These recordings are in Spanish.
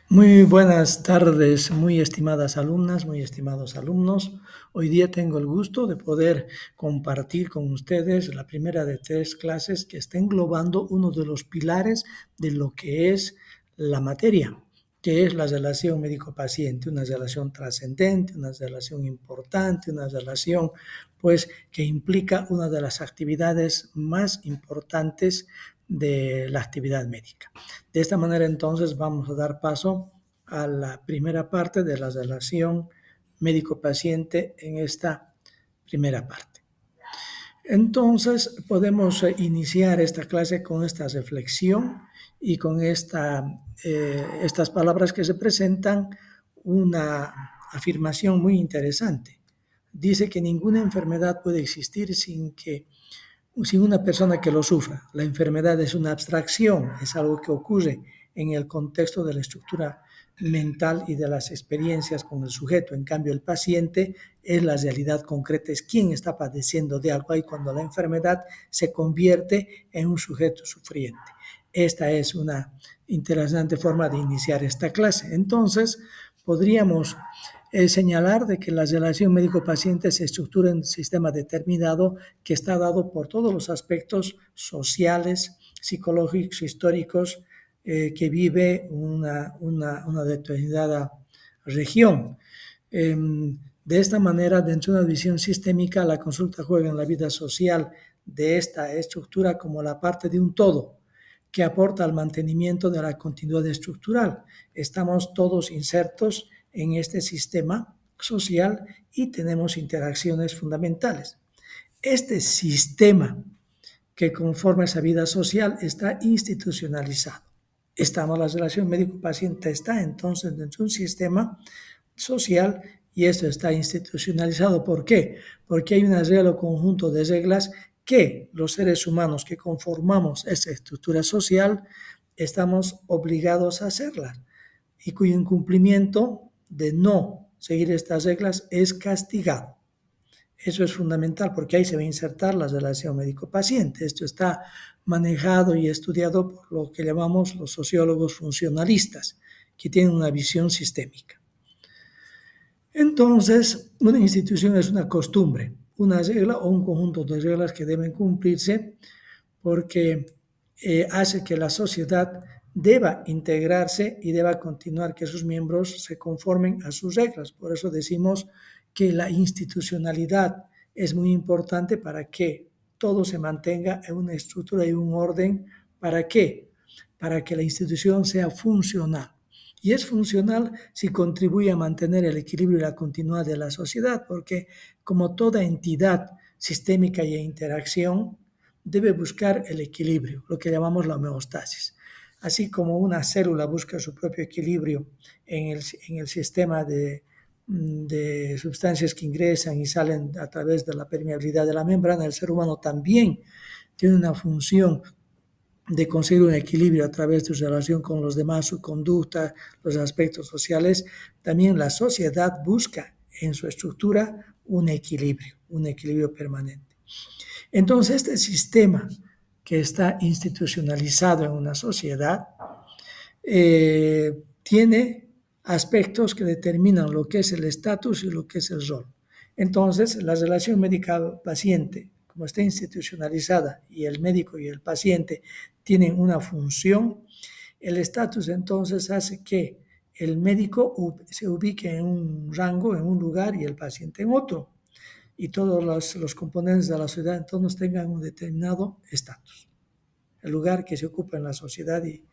Muy buenas tardes, muy estimadas alumnas, muy estimados alumnos. Hoy día tengo el gusto de poder compartir con ustedes la primera de 3 clases que está englobando uno de los pilares de lo que es la materia, que es la relación médico-paciente, una relación trascendente, una relación importante, una relación pues que implica una de las actividades más importantes de la actividad médica. De esta manera, entonces, vamos a dar paso a la primera parte de la relación médico-paciente en esta primera parte. Entonces, podemos iniciar esta clase con esta reflexión y con estas palabras que se presentan, una afirmación muy interesante. Dice que ninguna enfermedad puede existir sin una persona que lo sufra. La enfermedad es una abstracción, es algo que ocurre en el contexto de la estructura mental y de las experiencias con el sujeto. En cambio, el paciente es la realidad concreta, es quien está padeciendo de algo, y cuando la enfermedad se convierte en un sujeto sufriente. Esta es una interesante forma de iniciar esta clase. Entonces, podríamos señalar de que la relación médico-paciente se estructura en un sistema determinado que está dado por todos los aspectos sociales, psicológicos, históricos que vive una determinada región. De esta manera, dentro de una visión sistémica, la consulta juega en la vida social de esta estructura como la parte de un todo que aporta al mantenimiento de la continuidad estructural. Estamos todos insertos en este sistema social y tenemos interacciones fundamentales. Este sistema que conforma esa vida social está institucionalizado. La relación médico-paciente está entonces dentro de un sistema social y esto está institucionalizado. ¿Por qué? Porque hay un regla o conjunto de reglas que los seres humanos que conformamos esa estructura social estamos obligados a hacerlas y cuyo incumplimiento de no seguir estas reglas es castigado. Eso es fundamental porque ahí se va a insertar la relación médico-paciente. Esto está manejado y estudiado por lo que llamamos los sociólogos funcionalistas, que tienen una visión sistémica. Entonces, una institución es una costumbre, una regla o un conjunto de reglas que deben cumplirse porque hace que la sociedad deba integrarse y deba continuar que sus miembros se conformen a sus reglas. Por eso decimos que la institucionalidad es muy importante para que todo se mantenga en una estructura y un orden. ¿Para qué? Para que la institución sea funcional. Y es funcional si contribuye a mantener el equilibrio y la continuidad de la sociedad, porque como toda entidad sistémica y de interacción, debe buscar el equilibrio, lo que llamamos la homeostasis. Así como una célula busca su propio equilibrio en el sistema de sustancias que ingresan y salen a través de la permeabilidad de la membrana, el ser humano también tiene una función de conseguir un equilibrio a través de su relación con los demás, su conducta, los aspectos sociales. También la sociedad busca en su estructura un equilibrio permanente. Entonces, este sistema que está institucionalizado en una sociedad tiene aspectos que determinan lo que es el estatus y lo que es el rol. Entonces, la relación médico-paciente, como está institucionalizada y el médico y el paciente tienen una función, el estatus entonces hace que el médico se ubique en un rango, en un lugar y el paciente en otro. Y todos los componentes de la sociedad entonces tengan un determinado estatus, el lugar que se ocupa en la sociedad y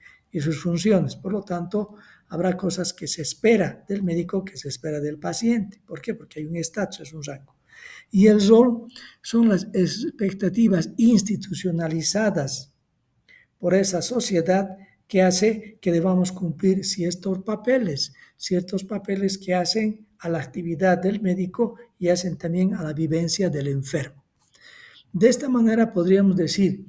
sus funciones. Por lo tanto, habrá cosas que se espera del médico que se espera del paciente. ¿Por qué? Porque hay un estatus, es un rango. Y el rol son las expectativas institucionalizadas por esa sociedad que hace que debamos cumplir ciertos papeles que hacen a la actividad del médico y hacen también a la vivencia del enfermo. De esta manera podríamos decir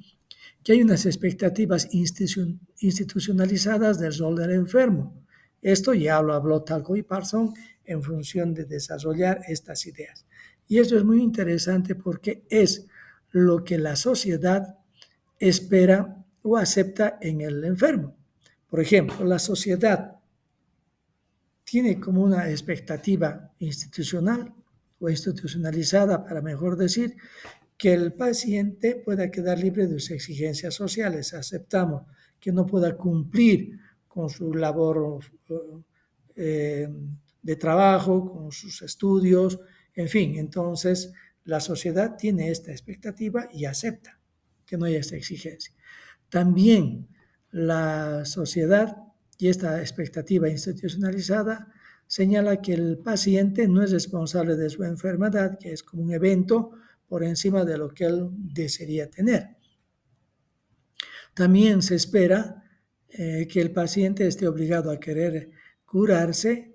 que hay unas expectativas institucionalizadas del rol del enfermo. Esto ya lo habló Talcott y Parson en función de desarrollar estas ideas. Y esto es muy interesante porque es lo que la sociedad espera o acepta en el enfermo. Por ejemplo, la sociedad tiene como una expectativa institucional o institucionalizada, para mejor decir, que el paciente pueda quedar libre de sus exigencias sociales. Aceptamos que no pueda cumplir con su labor eh, de trabajo, con sus estudios, en fin. Entonces, la sociedad tiene esta expectativa y acepta que no haya esta exigencia. También la sociedad y esta expectativa institucionalizada señala que el paciente no es responsable de su enfermedad, que es como un evento por encima de lo que él desearía tener. También se espera que el paciente esté obligado a querer curarse,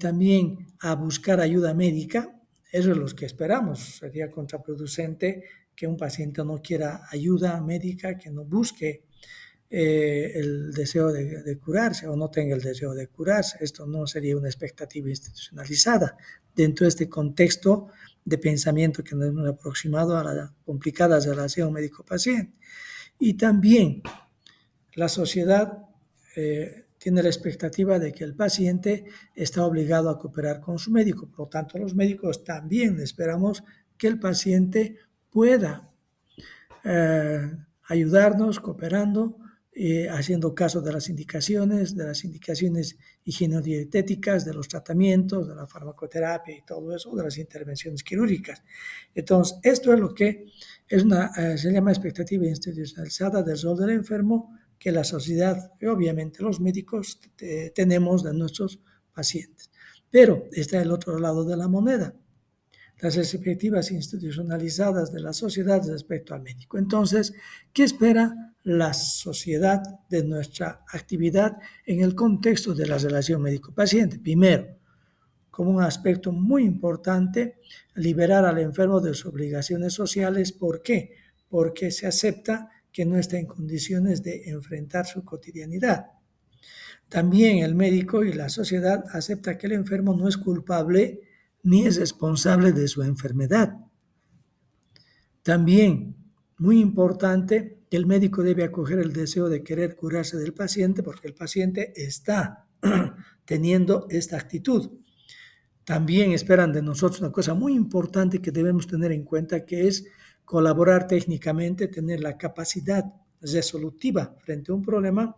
también a buscar ayuda médica. Eso es lo que esperamos. Sería contraproducente que un paciente no quiera ayuda médica, que no busque el deseo de curarse o no tenga el deseo de curarse. Esto no sería una expectativa institucionalizada dentro de este contexto de pensamiento que nos hemos aproximado a la complicada relación médico-paciente. Y también la sociedad tiene la expectativa de que el paciente está obligado a cooperar con su médico. Por lo tanto, los médicos también esperamos que el paciente pueda ayudarnos cooperando, haciendo caso de las indicaciones higienodietéticas, de los tratamientos, de la farmacoterapia y todo eso, de las intervenciones quirúrgicas. Entonces, esto es lo que es se llama expectativa institucionalizada del rol del enfermo que la sociedad y obviamente los médicos tenemos de nuestros pacientes. Pero está el otro lado de la moneda, las expectativas institucionalizadas de la sociedad respecto al médico. Entonces, ¿qué espera la sociedad de nuestra actividad en el contexto de la relación médico-paciente? Primero, como un aspecto muy importante, liberar al enfermo de sus obligaciones sociales. ¿Por qué? Porque se acepta que no está en condiciones de enfrentar su cotidianidad. También el médico y la sociedad acepta que el enfermo no es culpable ni es responsable de su enfermedad. También, muy importante, el médico debe acoger el deseo de querer curarse del paciente porque el paciente está teniendo esta actitud. También esperan de nosotros una cosa muy importante que debemos tener en cuenta, que es colaborar técnicamente, tener la capacidad resolutiva frente a un problema,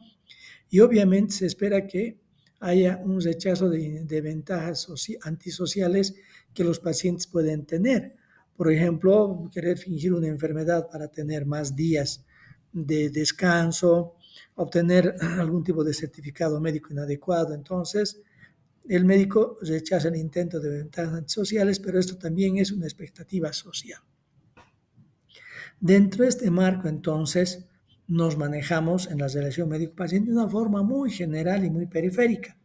y obviamente se espera que haya un rechazo de ventajas antisociales que los pacientes pueden tener. Por ejemplo, querer fingir una enfermedad para tener más días de descanso, obtener algún tipo de certificado médico inadecuado. Entonces, el médico rechaza el intento de ventajas antisociales, pero esto también es una expectativa social. Dentro de este marco, entonces, nos manejamos en la relación médico-paciente de una forma muy general y muy periférica.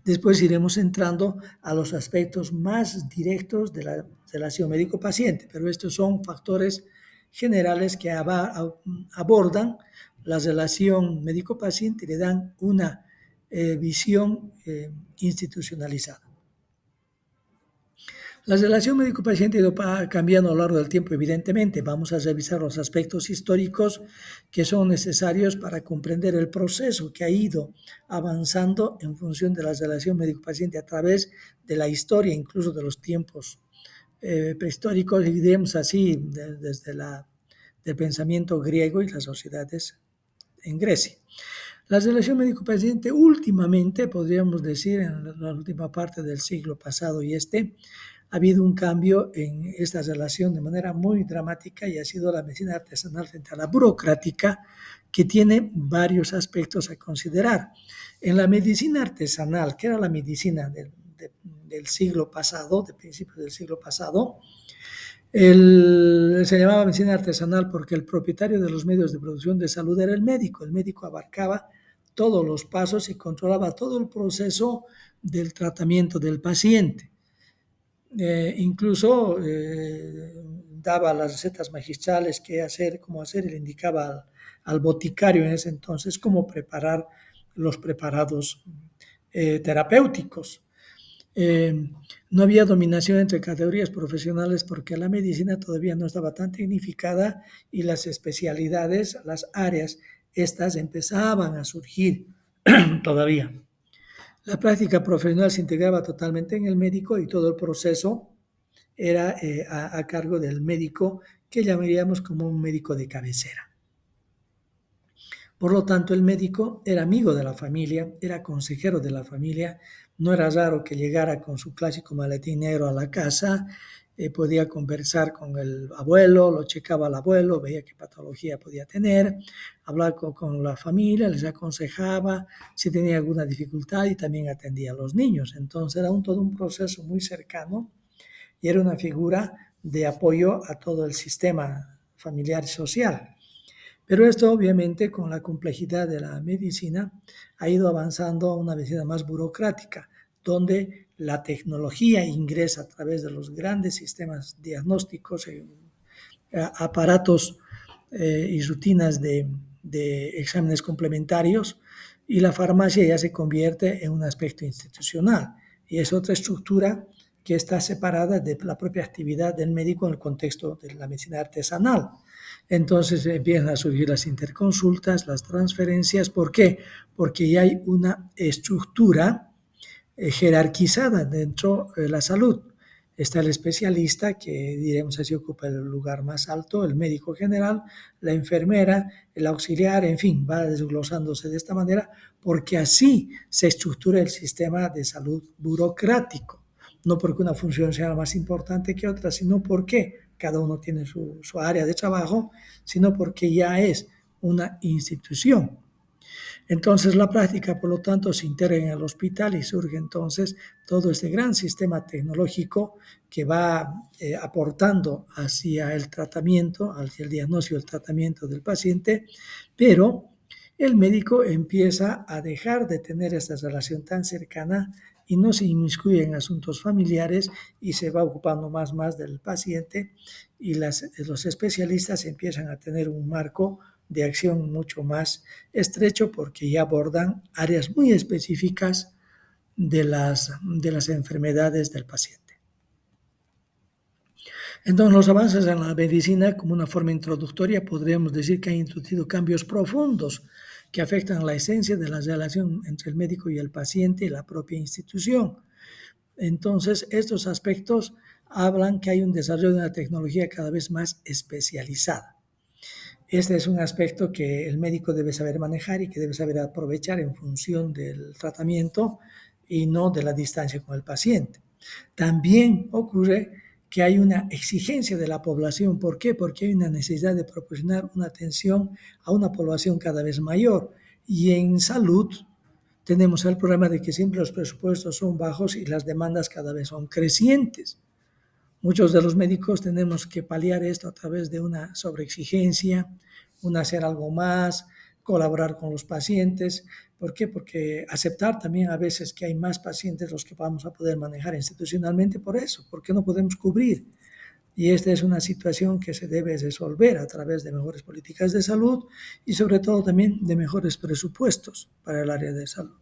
Después iremos entrando a los aspectos más directos de la relación médico-paciente, pero estos son factores generales que abordan la relación médico-paciente y le dan una visión institucionalizada. La relación médico-paciente ha ido cambiando a lo largo del tiempo, evidentemente. Vamos a revisar los aspectos históricos que son necesarios para comprender el proceso que ha ido avanzando en función de la relación médico-paciente a través de la historia, incluso de los tiempos prehistóricos, y diremos así, desde el pensamiento griego y las sociedades en Grecia. La relación médico-paciente últimamente, podríamos decir, en la última parte del siglo pasado y ha habido un cambio en esta relación de manera muy dramática y ha sido la medicina artesanal frente a la burocrática, que tiene varios aspectos a considerar. En la medicina artesanal, que era la medicina del siglo pasado, de principios del siglo pasado, se llamaba medicina artesanal porque el propietario de los medios de producción de salud era el médico. El médico abarcaba todos los pasos y controlaba todo el proceso del tratamiento del paciente. Incluso daba las recetas magistrales, qué hacer, cómo hacer, y le indicaba al boticario en ese entonces cómo preparar los preparados terapéuticos. No había dominación entre categorías profesionales porque la medicina todavía no estaba tan tecnificada y las especialidades, las áreas, estas empezaban a surgir todavía. La práctica profesional se integraba totalmente en el médico y todo el proceso era a cargo del médico que llamaríamos como un médico de cabecera. Por lo tanto, el médico era amigo de la familia, era consejero de la familia, no era raro que llegara con su clásico maletín negro a la casa, podía conversar con el abuelo, lo checaba al abuelo, veía qué patología podía tener, hablaba con la familia, les aconsejaba si tenía alguna dificultad y también atendía a los niños. Entonces era todo un proceso muy cercano y era una figura de apoyo a todo el sistema familiar y social. Pero esto obviamente con la complejidad de la medicina ha ido avanzando a una medicina más burocrática, donde la tecnología ingresa a través de los grandes sistemas diagnósticos, aparatos y rutinas de exámenes complementarios, y la farmacia ya se convierte en un aspecto institucional y es otra estructura que está separada de la propia actividad del médico en el contexto de la medicina artesanal. Entonces empiezan a surgir las interconsultas, las transferencias. ¿Por qué? Porque ya hay una estructura jerarquizada dentro de la salud. Está el especialista, que diremos así ocupa el lugar más alto, el médico general, la enfermera, el auxiliar, en fin, va desglosándose de esta manera, porque así se estructura el sistema de salud burocrático. No porque una función sea más importante que otra, sino porque cada uno tiene su área de trabajo, sino porque ya es una institución. Entonces la práctica, por lo tanto, se integra en el hospital y surge entonces todo este gran sistema tecnológico que va aportando hacia el tratamiento, hacia el diagnóstico y el tratamiento del paciente, pero el médico empieza a dejar de tener esta relación tan cercana y no se inmiscuye en asuntos familiares y se va ocupando más del paciente y los especialistas empiezan a tener un marco de acción mucho más estrecho porque ya abordan áreas muy específicas de las enfermedades del paciente. Entonces, los avances en la medicina, como una forma introductoria, podríamos decir que han introducido cambios profundos que afectan la esencia de la relación entre el médico y el paciente y la propia institución. Entonces, estos aspectos hablan que hay un desarrollo de una tecnología cada vez más especializada. Este es un aspecto que el médico debe saber manejar y que debe saber aprovechar en función del tratamiento y no de la distancia con el paciente. También ocurre que hay una exigencia de la población. ¿Por qué? Porque hay una necesidad de proporcionar una atención a una población cada vez mayor. Y en salud tenemos el problema de que siempre los presupuestos son bajos y las demandas cada vez son crecientes. Muchos de los médicos tenemos que paliar esto a través de una sobreexigencia, un hacer algo más, colaborar con los pacientes. ¿Por qué? Porque aceptar también a veces que hay más pacientes los que vamos a poder manejar institucionalmente por eso, porque no podemos cubrir. Y esta es una situación que se debe resolver a través de mejores políticas de salud y sobre todo también de mejores presupuestos para el área de salud.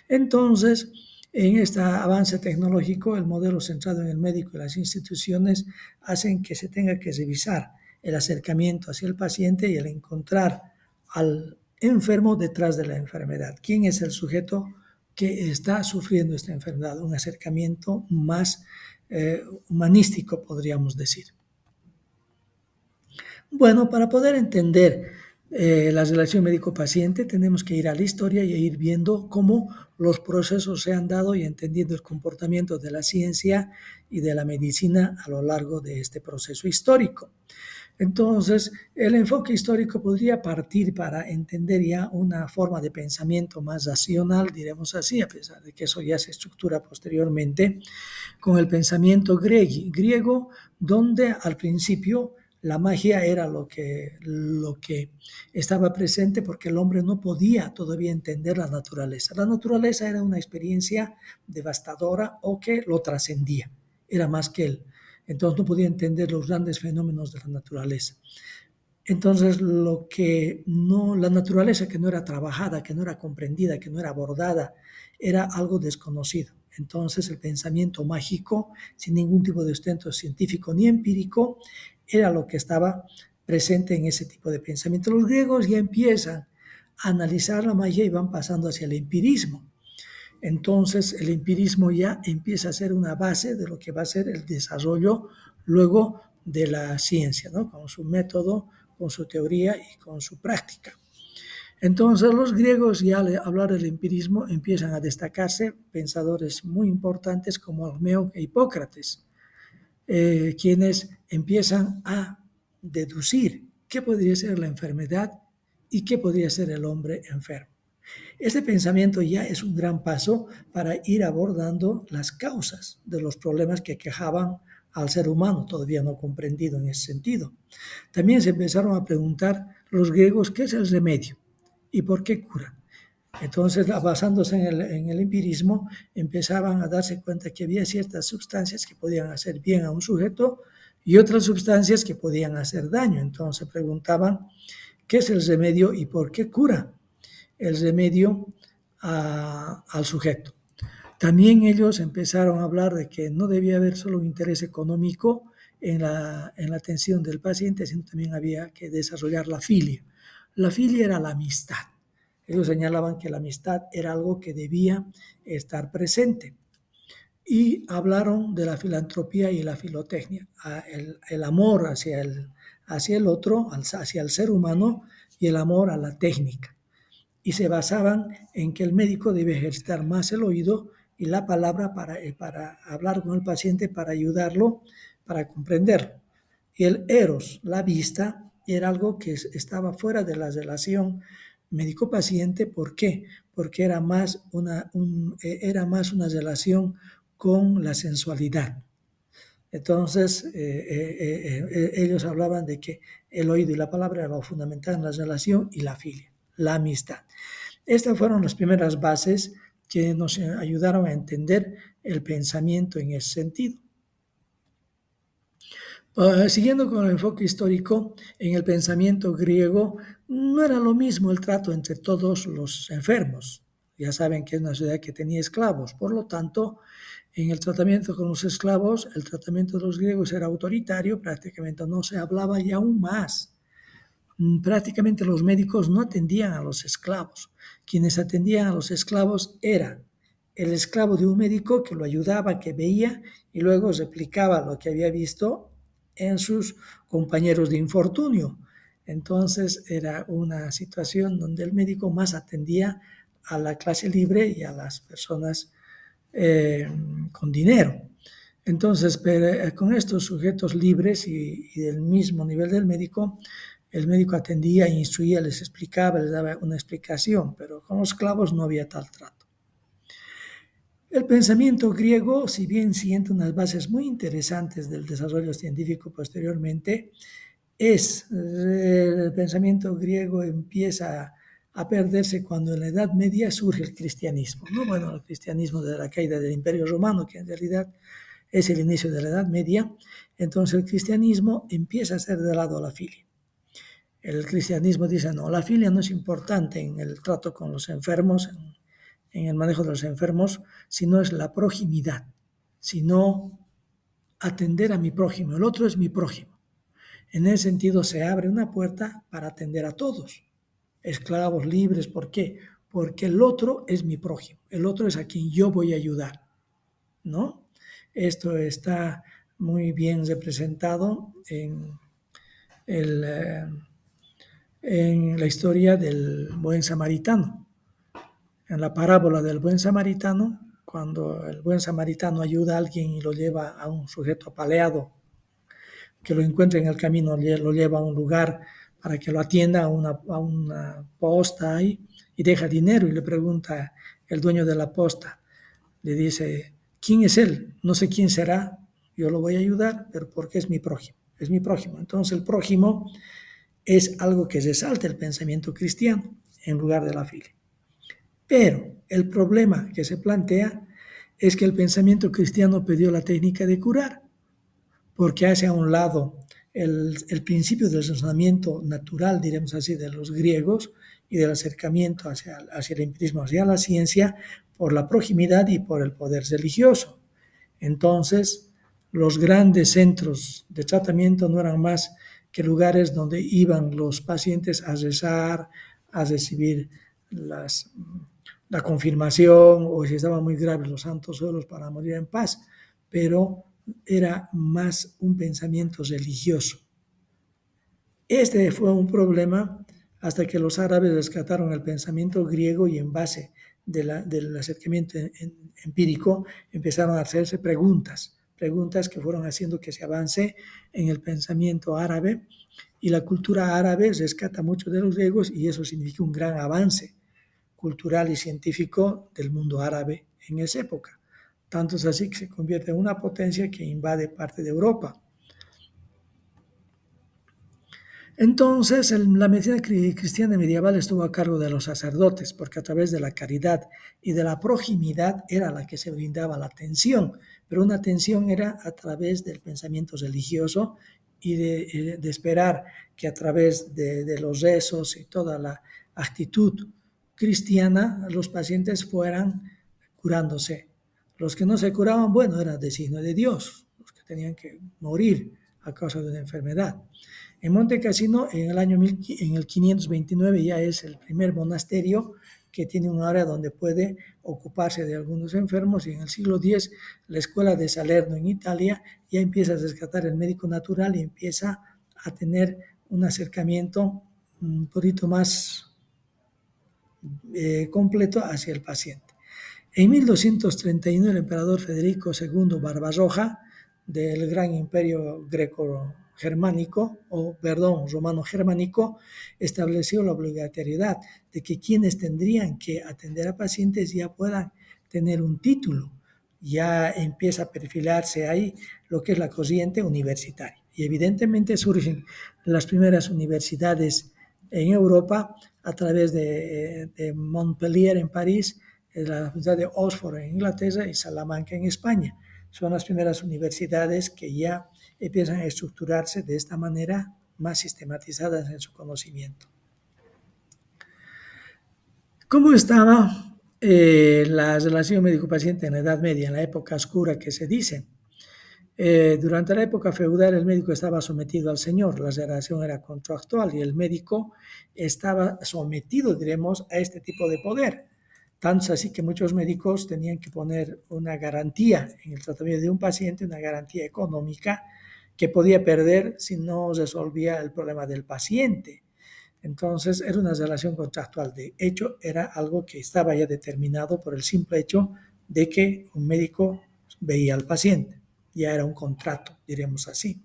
Entonces, en este avance tecnológico, el modelo centrado en el médico y las instituciones hacen que se tenga que revisar el acercamiento hacia el paciente y el encontrar al enfermo detrás de la enfermedad. ¿Quién es el sujeto que está sufriendo esta enfermedad? Un acercamiento más humanístico, podríamos decir. Bueno, para poder entender la relación médico-paciente tenemos que ir a la historia y ir viendo cómo los procesos se han dado y entendiendo el comportamiento de la ciencia y de la medicina a lo largo de este proceso histórico. Entonces, el enfoque histórico podría partir para entender ya una forma de pensamiento más racional, diremos así, a pesar de que eso ya se estructura posteriormente, con el pensamiento griego, donde al principio la magia era lo que estaba presente porque el hombre no podía todavía entender la naturaleza. La naturaleza era una experiencia devastadora o que lo trascendía, era más que él. Entonces no podía entender los grandes fenómenos de la naturaleza. Entonces la naturaleza que no era trabajada, que no era comprendida, que no era abordada, era algo desconocido. Entonces el pensamiento mágico, sin ningún tipo de sustento científico ni empírico, era lo que estaba presente en ese tipo de pensamiento. Los griegos ya empiezan a analizar la magia y van pasando hacia el empirismo. Entonces el empirismo ya empieza a ser una base de lo que va a ser el desarrollo luego de la ciencia, ¿no? Con su método, con su teoría y con su práctica. Entonces los griegos ya al hablar del empirismo empiezan a destacarse pensadores muy importantes como Alcmeo e Hipócrates, quienes empiezan a deducir qué podría ser la enfermedad y qué podría ser el hombre enfermo. Este pensamiento ya es un gran paso para ir abordando las causas de los problemas que quejaban al ser humano, todavía no comprendido en ese sentido. También se empezaron a preguntar los griegos qué es el remedio y por qué cura. Entonces, basándose en el empirismo, empezaban a darse cuenta que había ciertas sustancias que podían hacer bien a un sujeto y otras sustancias que podían hacer daño. Entonces preguntaban qué es el remedio y por qué cura el remedio al sujeto. También ellos empezaron a hablar de que no debía haber solo un interés económico en la atención del paciente, sino también había que desarrollar la filia. La filia era la amistad. Ellos señalaban que la amistad era algo que debía estar presente. Y hablaron de la filantropía y la filotecnia, el amor hacia el otro, hacia el ser humano, y el amor a la técnica. Y se basaban en que el médico debe ejercitar más el oído y la palabra para hablar con el paciente, para ayudarlo, para comprenderlo. Y el eros, la vista, era algo que estaba fuera de la relación médico-paciente. ¿Por qué? Porque era más una relación con la sensualidad. Entonces, ellos hablaban de que el oído y la palabra eran lo fundamental en la relación y la filia, la amistad. Estas fueron las primeras bases que nos ayudaron a entender el pensamiento en ese sentido. Siguiendo con el enfoque histórico, en el pensamiento griego no era lo mismo el trato entre todos los enfermos. Ya saben que es una sociedad que tenía esclavos, por lo tanto, en el tratamiento con los esclavos, el tratamiento de los griegos era autoritario, prácticamente no se hablaba y aún más. Prácticamente los médicos no atendían a los esclavos. Quienes atendían a los esclavos era el esclavo de un médico que lo ayudaba, que veía y luego replicaba lo que había visto en sus compañeros de infortunio. Entonces era una situación donde el médico más atendía a la clase libre y a las personas con dinero. Entonces, con estos sujetos libres y del mismo nivel del médico, el médico atendía, instruía, les explicaba, les daba una explicación, pero con los esclavos no había tal trato. El pensamiento griego, si bien siente unas bases muy interesantes del desarrollo científico posteriormente, el pensamiento griego empieza a perderse cuando en la Edad Media surge el cristianismo, ¿no? Bueno, el cristianismo de la caída del Imperio Romano, que en realidad es el inicio de la Edad Media. Entonces el cristianismo empieza a ser de lado a la filia. El cristianismo dice, no, la filia no es importante en el trato con los enfermos, en el manejo de los enfermos, sino es la proximidad, sino atender a mi prójimo. El otro es mi prójimo. En ese sentido se abre una puerta para atender a todos, esclavos libres. ¿Por qué? Porque el otro es mi prójimo, el otro es a quien yo voy a ayudar, ¿no? Esto está muy bien representado en la historia del buen samaritano. En la parábola del buen samaritano, cuando el buen samaritano ayuda a alguien y lo lleva a un sujeto apaleado, que lo encuentra en el camino, lo lleva a un lugar para que lo atienda a una posta ahí y deja dinero y le pregunta el dueño de la posta, le dice, ¿quién es él? No sé quién será, yo lo voy a ayudar, pero porque es mi prójimo, es mi prójimo. Entonces el prójimo es algo que resalta el pensamiento cristiano en lugar de la filia. Pero el problema que se plantea es que el pensamiento cristiano pidió la técnica de curar, porque hace a un lado el principio del razonamiento natural, diremos así, de los griegos y del acercamiento hacia el empirismo, hacia la ciencia, por la proximidad y por el poder religioso. Entonces, los grandes centros de tratamiento no eran más que lugares donde iban los pacientes a rezar, a recibir la confirmación o si estaban muy graves los santos suelos para morir en paz, pero era más un pensamiento religioso. Este fue un problema hasta que los árabes rescataron el pensamiento griego y en base del acercamiento empírico empezaron a hacerse preguntas que fueron haciendo que se avance en el pensamiento árabe y la cultura árabe rescata mucho de los griegos y eso significa un gran avance cultural y científico del mundo árabe en esa época. Tanto es así que se convierte en una potencia que invade parte de Europa. Entonces, la medicina cristiana medieval estuvo a cargo de los sacerdotes, porque a través de la caridad y de la proximidad era la que se brindaba la atención, pero una atención era a través del pensamiento religioso y de esperar que a través de los rezos y toda la actitud cristiana los pacientes fueran curándose. Los que no se curaban, bueno, era designo de Dios, los que tenían que morir a causa de una enfermedad. En Monte Cassino, en el 529, ya es el primer monasterio que tiene un área donde puede ocuparse de algunos enfermos, y en el siglo X la escuela de Salerno en Italia ya empieza a rescatar el médico natural y empieza a tener un acercamiento un poquito más completo hacia el paciente. En 1231 el emperador Federico II Barbarroja del gran imperio greco-germánico, romano-germánico, estableció la obligatoriedad de que quienes tendrían que atender a pacientes ya puedan tener un título. Ya empieza a perfilarse ahí lo que es la corriente universitaria. Y evidentemente surgen las primeras universidades en Europa a través de Montpellier en París, la Universidad de Oxford en Inglaterra y Salamanca en España. Son las primeras universidades que ya empiezan a estructurarse de esta manera más sistematizadas en su conocimiento. ¿Cómo estaba la relación médico-paciente en la Edad Media, en la época oscura que se dice? Durante la época feudal el médico estaba sometido al señor, la relación era contractual y el médico estaba sometido, diremos, a este tipo de poder. Tanto es así que muchos médicos tenían que poner una garantía en el tratamiento de un paciente, una garantía económica que podía perder si no resolvía el problema del paciente. Entonces era una relación contractual. De hecho, era algo que estaba ya determinado por el simple hecho de que un médico veía al paciente. Ya era un contrato, diremos así.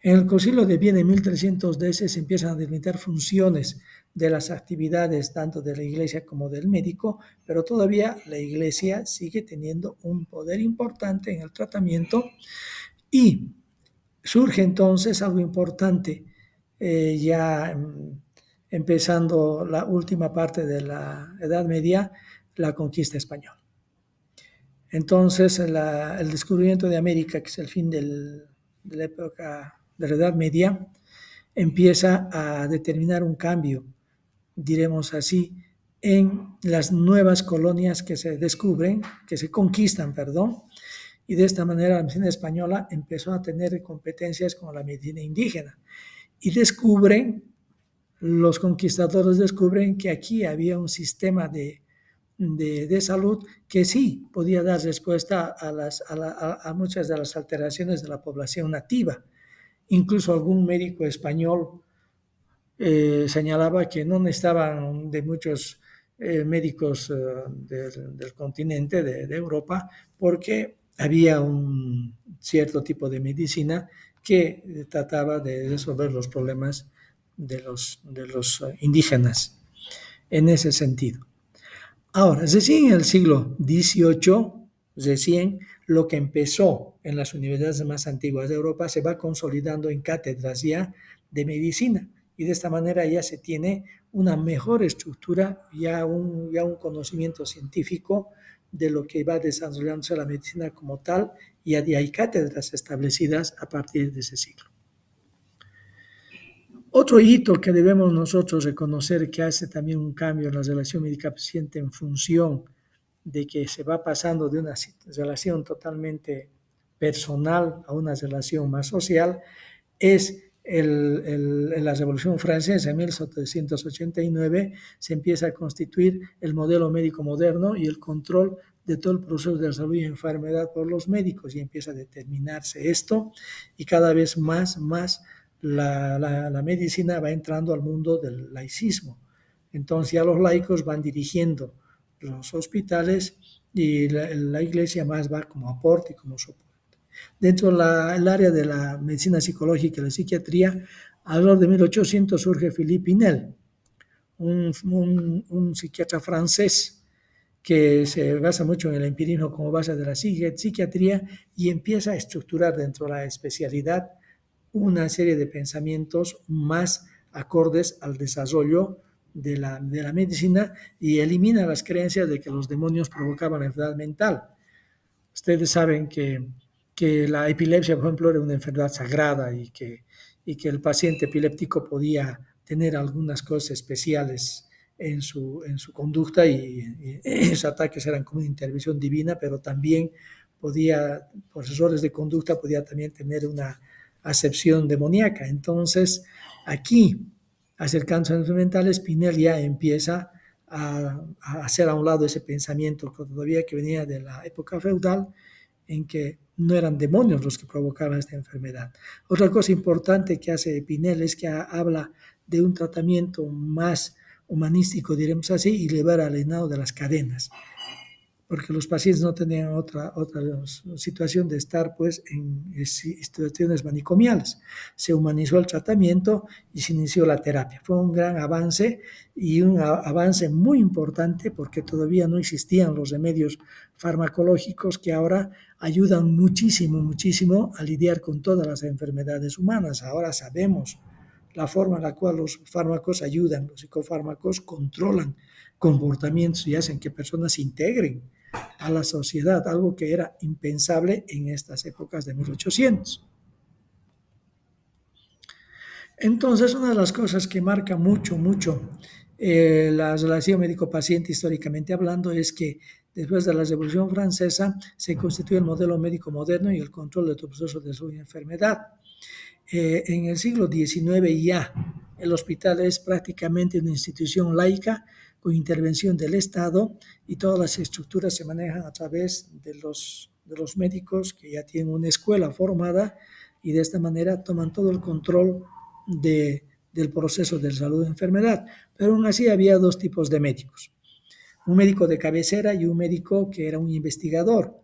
En el Concilio de Viena de 1310 se empiezan a delimitar funciones de las actividades tanto de la iglesia como del médico, pero todavía la iglesia sigue teniendo un poder importante en el tratamiento y surge entonces algo importante, ya empezando la última parte de la Edad Media, la conquista española. Entonces, el descubrimiento de América, que es el fin de la época de la Edad Media, empieza a determinar un cambio, diremos así, en las nuevas colonias que se descubren, que se conquistan, perdón, y de esta manera la medicina española empezó a tener competencias con la medicina indígena. Y los conquistadores descubren que aquí había un sistema de salud que sí podía dar respuesta a muchas de las alteraciones de la población nativa. Incluso algún médico español señalaba que no necesitaban de muchos médicos del continente de Europa porque había un cierto tipo de medicina que trataba de resolver los problemas de los indígenas en ese sentido. Ahora, recién en el siglo XVIII, recién lo que empezó en las universidades más antiguas de Europa se va consolidando en cátedras ya de medicina y de esta manera ya se tiene una mejor estructura, ya un conocimiento científico de lo que va desarrollándose la medicina como tal, y ya hay cátedras establecidas a partir de ese siglo. Otro hito que debemos nosotros reconocer que hace también un cambio en la relación médico-paciente en función de que se va pasando de una relación totalmente personal a una relación más social es en la Revolución Francesa en 1789 se empieza a constituir el modelo médico moderno y el control de todo el proceso de salud y enfermedad por los médicos, y empieza a determinarse esto, y cada vez más la medicina va entrando al mundo del laicismo. Entonces ya los laicos van dirigiendo los hospitales y la iglesia más va como aporte y como soporte. Dentro del área de la medicina psicológica y la psiquiatría, alrededor de 1800 surge Philippe Pinel, un psiquiatra francés que se basa mucho en el empirismo como base de la psiquiatría, y empieza a estructurar dentro de la especialidad una serie de pensamientos más acordes al desarrollo de la medicina, y elimina las creencias de que los demonios provocaban la enfermedad mental. Ustedes saben que la epilepsia, por ejemplo, era una enfermedad sagrada, y que el paciente epiléptico podía tener algunas cosas especiales en su conducta, y esos ataques eran como una intervención divina, pero también podía, por errores de conducta, podía también tener una acepción demoníaca. Entonces, aquí, acercándose a los mentales, Pinel ya empieza a hacer a un lado ese pensamiento todavía que venía de la época feudal, en que no eran demonios los que provocaban esta enfermedad. Otra cosa importante que hace Pinel es que habla de un tratamiento más humanístico, diremos así, y liberar al alienado de las cadenas, porque los pacientes no tenían otra situación de estar pues en situaciones manicomiales. Se humanizó el tratamiento y se inició la terapia. Fue un gran avance, y un avance muy importante, porque todavía no existían los remedios farmacológicos que ahora ayudan muchísimo, muchísimo a lidiar con todas las enfermedades humanas. Ahora sabemos la forma en la cual los fármacos ayudan, los psicofármacos controlan comportamientos y hacen que personas se integren a la sociedad, algo que era impensable en estas épocas de 1800. Entonces, una de las cosas que marca mucho la relación médico-paciente históricamente hablando es que después de la Revolución Francesa se constituye el modelo médico moderno y el control de todo proceso de salud y enfermedad. En el siglo XIX ya el hospital es prácticamente una institución laica con intervención del Estado, y todas las estructuras se manejan a través de los médicos que ya tienen una escuela formada, y de esta manera toman todo el control del proceso de salud y enfermedad. Pero aún así había dos tipos de médicos: un médico de cabecera y un médico que era un investigador.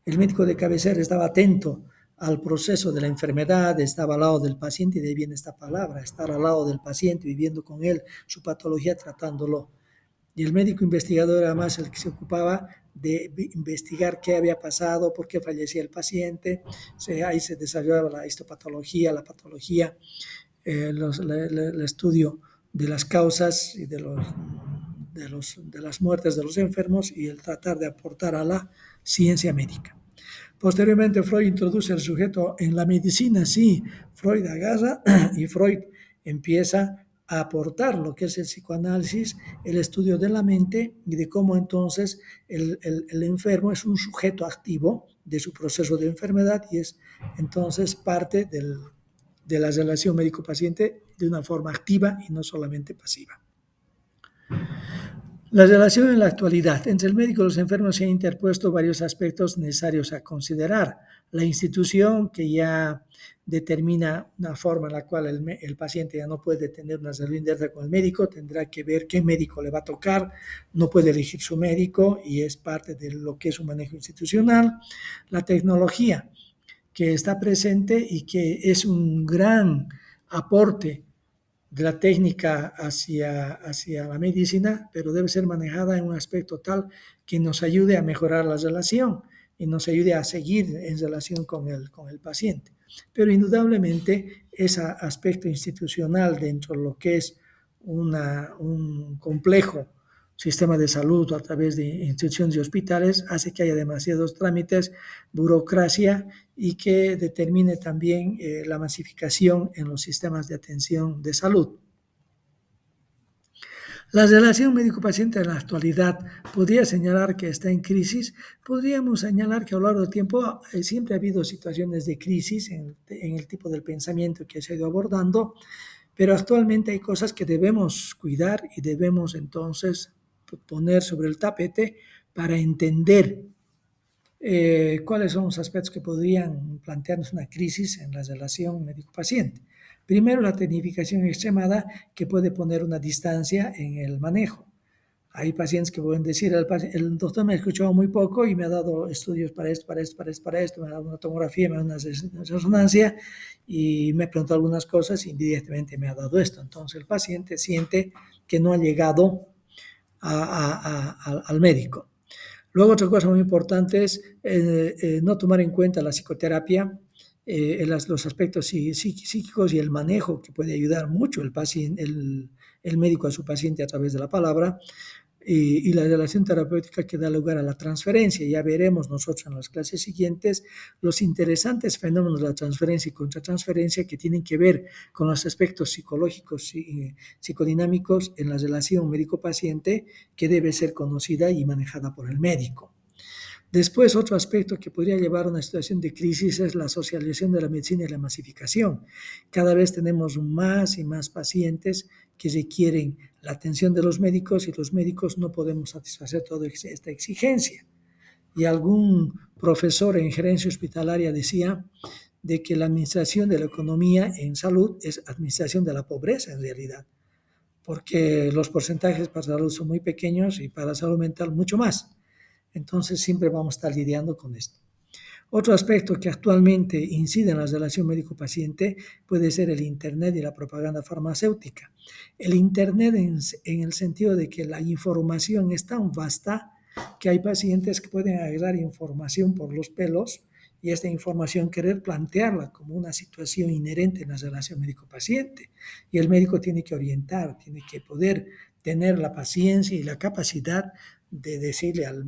El médico de cabecera estaba atento al proceso de la enfermedad, estaba al lado del paciente, y de ahí viene esta palabra, estar al lado del paciente, viviendo con él su patología, tratándolo. Y el médico investigador era más el que se ocupaba de investigar qué había pasado, por qué fallecía el paciente. Ahí se desarrollaba la histopatología, la patología, el estudio de las causas y de las muertes de los enfermos, y el tratar de aportar a la ciencia médica. Posteriormente, Freud introduce el sujeto en la medicina. Sí, Freud agarra y Freud empieza a aportar lo que es el psicoanálisis, el estudio de la mente, y de cómo entonces el enfermo es un sujeto activo de su proceso de enfermedad, y es entonces parte de la relación médico-paciente de una forma activa y no solamente pasiva. La relación en la actualidad entre el médico y los enfermos se han interpuesto varios aspectos necesarios a considerar. La institución, que ya determina una forma en la cual el paciente ya no puede tener una salud indirecta con el médico, tendrá que ver qué médico le va a tocar, no puede elegir su médico, y es parte de lo que es un manejo institucional. La tecnología, que está presente y que es un gran aporte de la técnica hacia la medicina, pero debe ser manejada en un aspecto tal que nos ayude a mejorar la relación y nos ayude a seguir en relación con el paciente. Pero indudablemente ese aspecto institucional dentro de lo que es un complejo sistema de salud a través de instituciones y hospitales hace que haya demasiados trámites, burocracia, y que determine también la masificación en los sistemas de atención de salud. La relación médico-paciente en la actualidad podría señalar que está en crisis. Podríamos señalar que a lo largo del tiempo siempre ha habido situaciones de crisis en el tipo del pensamiento que se ha ido abordando, pero actualmente hay cosas que debemos cuidar y debemos entonces poner sobre el tapete para entender cuáles son los aspectos que podrían plantearnos una crisis en la relación médico-paciente. Primero, la tecnificación extremada que puede poner una distancia en el manejo. Hay pacientes que pueden decir, el doctor me ha escuchado muy poco y me ha dado estudios para esto, para esto, para esto, para esto, me ha dado una tomografía, me ha dado una resonancia y me ha preguntado algunas cosas y directamente me ha dado esto. Entonces el paciente siente que no ha llegado al médico. Luego, otra cosa muy importante es no tomar en cuenta la psicoterapia, los aspectos psíquicos y el manejo que puede ayudar mucho el médico a su paciente a través de la palabra y la relación terapéutica que da lugar a la transferencia. Ya veremos nosotros en las clases siguientes los interesantes fenómenos de la transferencia y contratransferencia que tienen que ver con los aspectos psicológicos y psicodinámicos en la relación médico-paciente que debe ser conocida y manejada por el médico. Después, otro aspecto que podría llevar a una situación de crisis es la socialización de la medicina y la masificación. Cada vez tenemos más y más pacientes que requieren la atención de los médicos y los médicos no podemos satisfacer toda esta exigencia. Y algún profesor en gerencia hospitalaria decía de que la administración de la economía en salud es administración de la pobreza en realidad, porque los porcentajes para salud son muy pequeños y para salud mental mucho más. Entonces siempre vamos a estar lidiando con esto. Otro aspecto que actualmente incide en la relación médico-paciente puede ser el Internet y la propaganda farmacéutica. El Internet en el sentido de que la información es tan vasta que hay pacientes que pueden agarrar información por los pelos y esta información querer plantearla como una situación inherente en la relación médico-paciente. Y el médico tiene que orientar, tiene que poder tener la paciencia y la capacidad de decirle al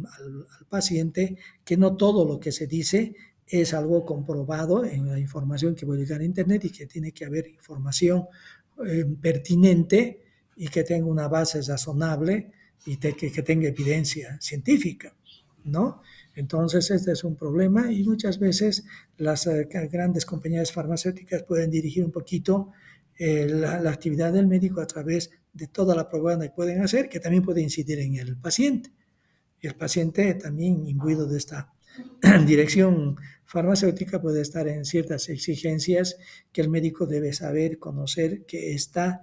paciente que no todo lo que se dice es algo comprobado en la información que puede llegar a Internet y que tiene que haber información pertinente y que tenga una base razonable y que tenga evidencia científica, ¿no? Entonces, este es un problema y muchas veces las grandes compañías farmacéuticas pueden dirigir un poquito la actividad del médico a través de toda la propaganda que pueden hacer, que también puede incidir en el paciente. Y el paciente también imbuido de esta dirección farmacéutica puede estar en ciertas exigencias que el médico debe saber, conocer, que está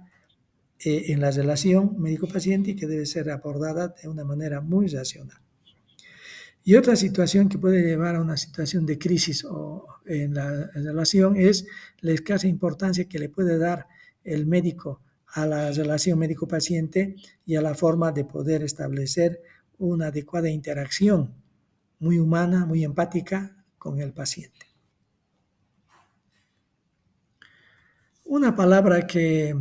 en la relación médico-paciente y que debe ser abordada de una manera muy racional. Y otra situación que puede llevar a una situación de crisis o en la relación es la escasa importancia que le puede dar el médico a la relación médico-paciente y a la forma de poder establecer una adecuada interacción muy humana, muy empática con el paciente. Una palabra que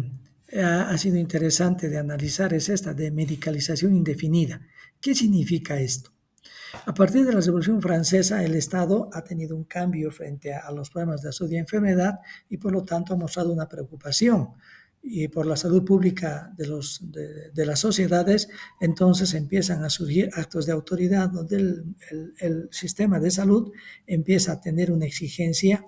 ha sido interesante de analizar es esta de medicalización indefinida. ¿Qué significa esto? A partir de la Revolución Francesa, el Estado ha tenido un cambio frente a los problemas de salud y enfermedad y por lo tanto ha mostrado una preocupación y por la salud pública de las sociedades, entonces empiezan a surgir actos de autoridad donde el sistema de salud empieza a tener una exigencia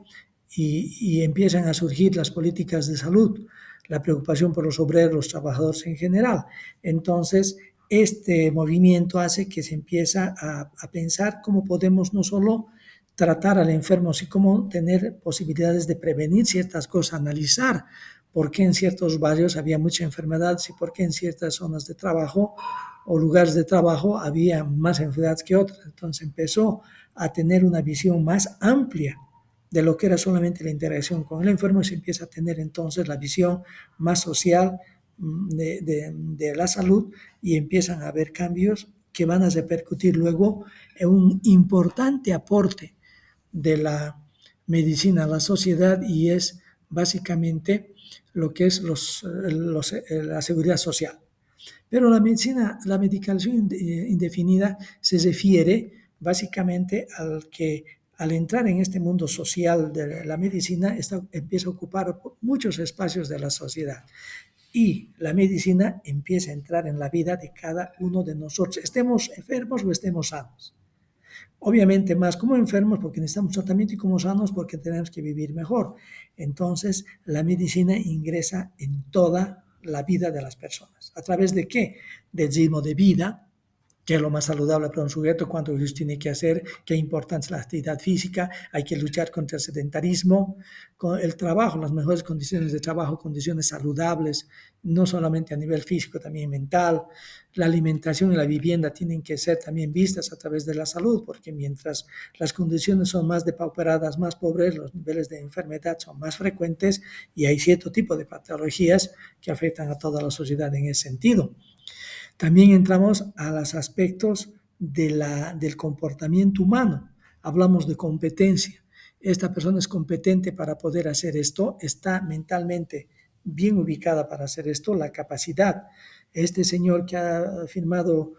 y empiezan a surgir las políticas de salud, la preocupación por los obreros, los trabajadores en general. Entonces, este movimiento hace que se empieza a pensar cómo podemos no solo tratar al enfermo, sino cómo tener posibilidades de prevenir ciertas cosas, analizar por qué en ciertos barrios había mucha enfermedad y por qué en ciertas zonas de trabajo o lugares de trabajo había más enfermedades que otras. Entonces empezó a tener una visión más amplia de lo que era solamente la interacción con el enfermo y se empieza a tener entonces la visión más social de la salud y empiezan a haber cambios que van a repercutir luego en un importante aporte de la medicina a la sociedad y es básicamente lo que es la seguridad social. Pero la medicina, la medicación indefinida se refiere básicamente al que al entrar en este mundo social de la medicina empieza a ocupar muchos espacios de la sociedad. y la medicina empieza a entrar en la vida de cada uno de nosotros, estemos enfermos o estemos sanos. Obviamente más como enfermos porque necesitamos tratamiento y como sanos porque tenemos que vivir mejor. Entonces, la medicina ingresa en toda la vida de las personas. ¿A través de qué? Del ritmo de vida, qué es lo más saludable para un sujeto, cuánto ejercicio tiene que hacer, qué importante es la actividad física, hay que luchar contra el sedentarismo, con el trabajo, las mejores condiciones de trabajo, condiciones saludables, no solamente a nivel físico, también mental. La alimentación y la vivienda tienen que ser también vistas a través de la salud, porque mientras las condiciones son más depauperadas, más pobres, los niveles de enfermedad son más frecuentes y hay cierto tipo de patologías que afectan a toda la sociedad en ese sentido. También entramos a los aspectos del comportamiento humano. Hablamos de competencia. Esta persona es competente para poder hacer esto, está mentalmente bien ubicada para hacer esto, la capacidad. Este señor que ha firmado,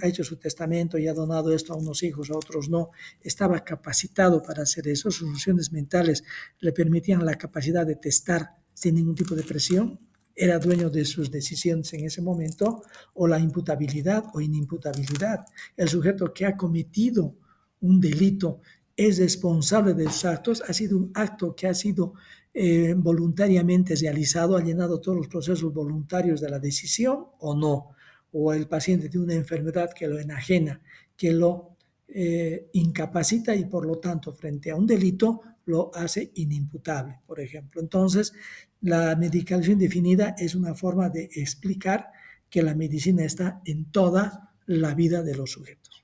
ha hecho su testamento y ha donado esto a unos hijos, a otros no, estaba capacitado para hacer eso. Sus funciones mentales le permitían la capacidad de testar sin ningún tipo de presión, era dueño de sus decisiones en ese momento, o la imputabilidad o inimputabilidad. El sujeto que ha cometido un delito es responsable de sus actos, ha sido un acto que ha sido voluntariamente realizado, ha llenado todos los procesos voluntarios de la decisión o no, o el paciente tiene una enfermedad que lo enajena, que lo incapacita y por lo tanto frente a un delito lo hace inimputable, por ejemplo. Entonces, la medicalización definida es una forma de explicar que la medicina está en toda la vida de los sujetos.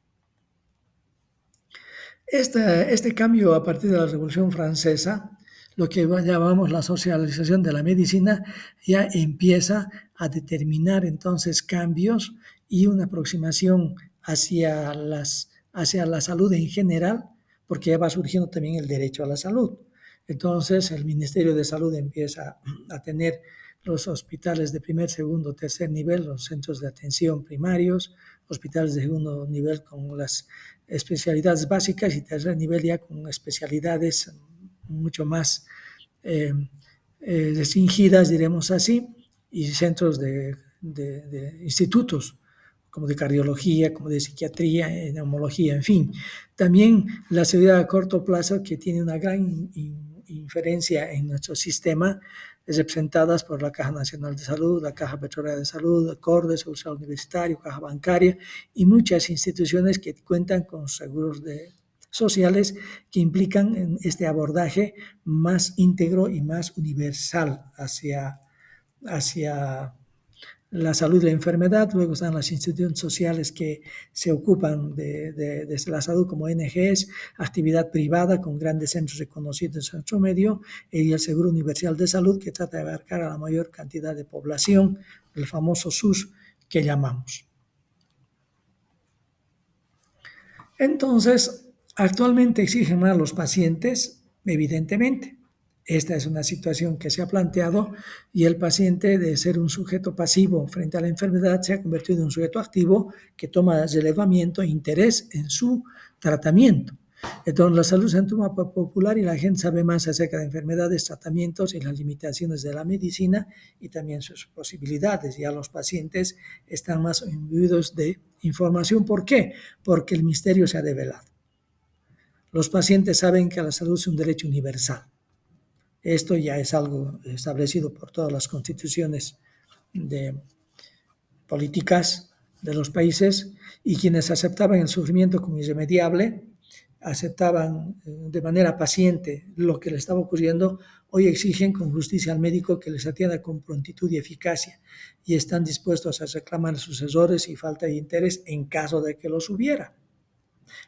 Este cambio a partir de la Revolución Francesa, lo que llamamos la socialización de la medicina, ya empieza a determinar entonces cambios y una aproximación hacia la salud en general, porque ya va surgiendo también el derecho a la salud. Entonces el Ministerio de Salud empieza a tener los hospitales de primer, segundo, tercer nivel, los centros de atención primarios, hospitales de segundo nivel con las especialidades básicas y tercer nivel ya con especialidades mucho más restringidas, diremos así, y centros de institutos como de cardiología, como de psiquiatría, neumología, en fin. También la seguridad a corto plazo, que tiene una gran inferencia en nuestro sistema, representadas por la Caja Nacional de Salud, la Caja Petrolera de Salud, CORDE, Seguro Social Universitario, Caja Bancaria y muchas instituciones que cuentan con seguros sociales que implican en este abordaje más íntegro y más universal hacia la salud y la enfermedad. Luego están las instituciones sociales que se ocupan de la salud como ONGs, actividad privada con grandes centros reconocidos en nuestro medio, y el Seguro Universal de Salud, que trata de abarcar a la mayor cantidad de población, el famoso SUS que llamamos. Entonces, actualmente exigen más los pacientes, evidentemente. Esta es una situación que se ha planteado y el paciente, de ser un sujeto pasivo frente a la enfermedad, se ha convertido en un sujeto activo que toma relevamiento e interés en su tratamiento. Entonces, la salud se toma popular y la gente sabe más acerca de enfermedades, tratamientos y las limitaciones de la medicina y también sus posibilidades. Ya los pacientes están más imbuidos de información. ¿Por qué? Porque el misterio se ha develado. Los pacientes saben que la salud es un derecho universal. Esto ya es algo establecido por todas las constituciones políticas de los países, y quienes aceptaban el sufrimiento como irremediable, aceptaban de manera paciente lo que le estaba ocurriendo, hoy exigen con justicia al médico que les atienda con prontitud y eficacia y están dispuestos a reclamar sus errores y falta de interés en caso de que los hubiera.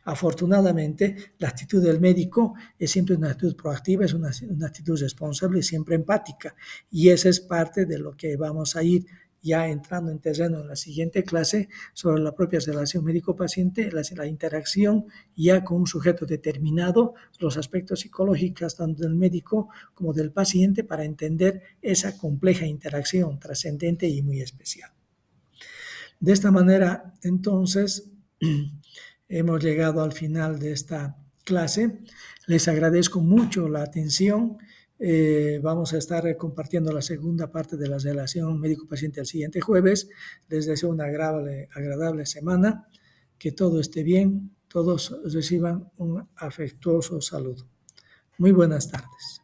Afortunadamente, la actitud del médico es siempre una actitud proactiva, es una actitud responsable y siempre empática, y esa es parte de lo que vamos a ir ya entrando en terreno en la siguiente clase sobre la propia relación médico-paciente, la interacción ya con un sujeto determinado, los aspectos psicológicos tanto del médico como del paciente para entender esa compleja interacción trascendente y muy especial. De esta manera, entonces, hemos llegado al final de esta clase. Les agradezco mucho la atención. Vamos a estar compartiendo la segunda parte de la relación médico-paciente el siguiente jueves. Les deseo una agradable semana, que todo esté bien, todos reciban un afectuoso saludo. Muy buenas tardes.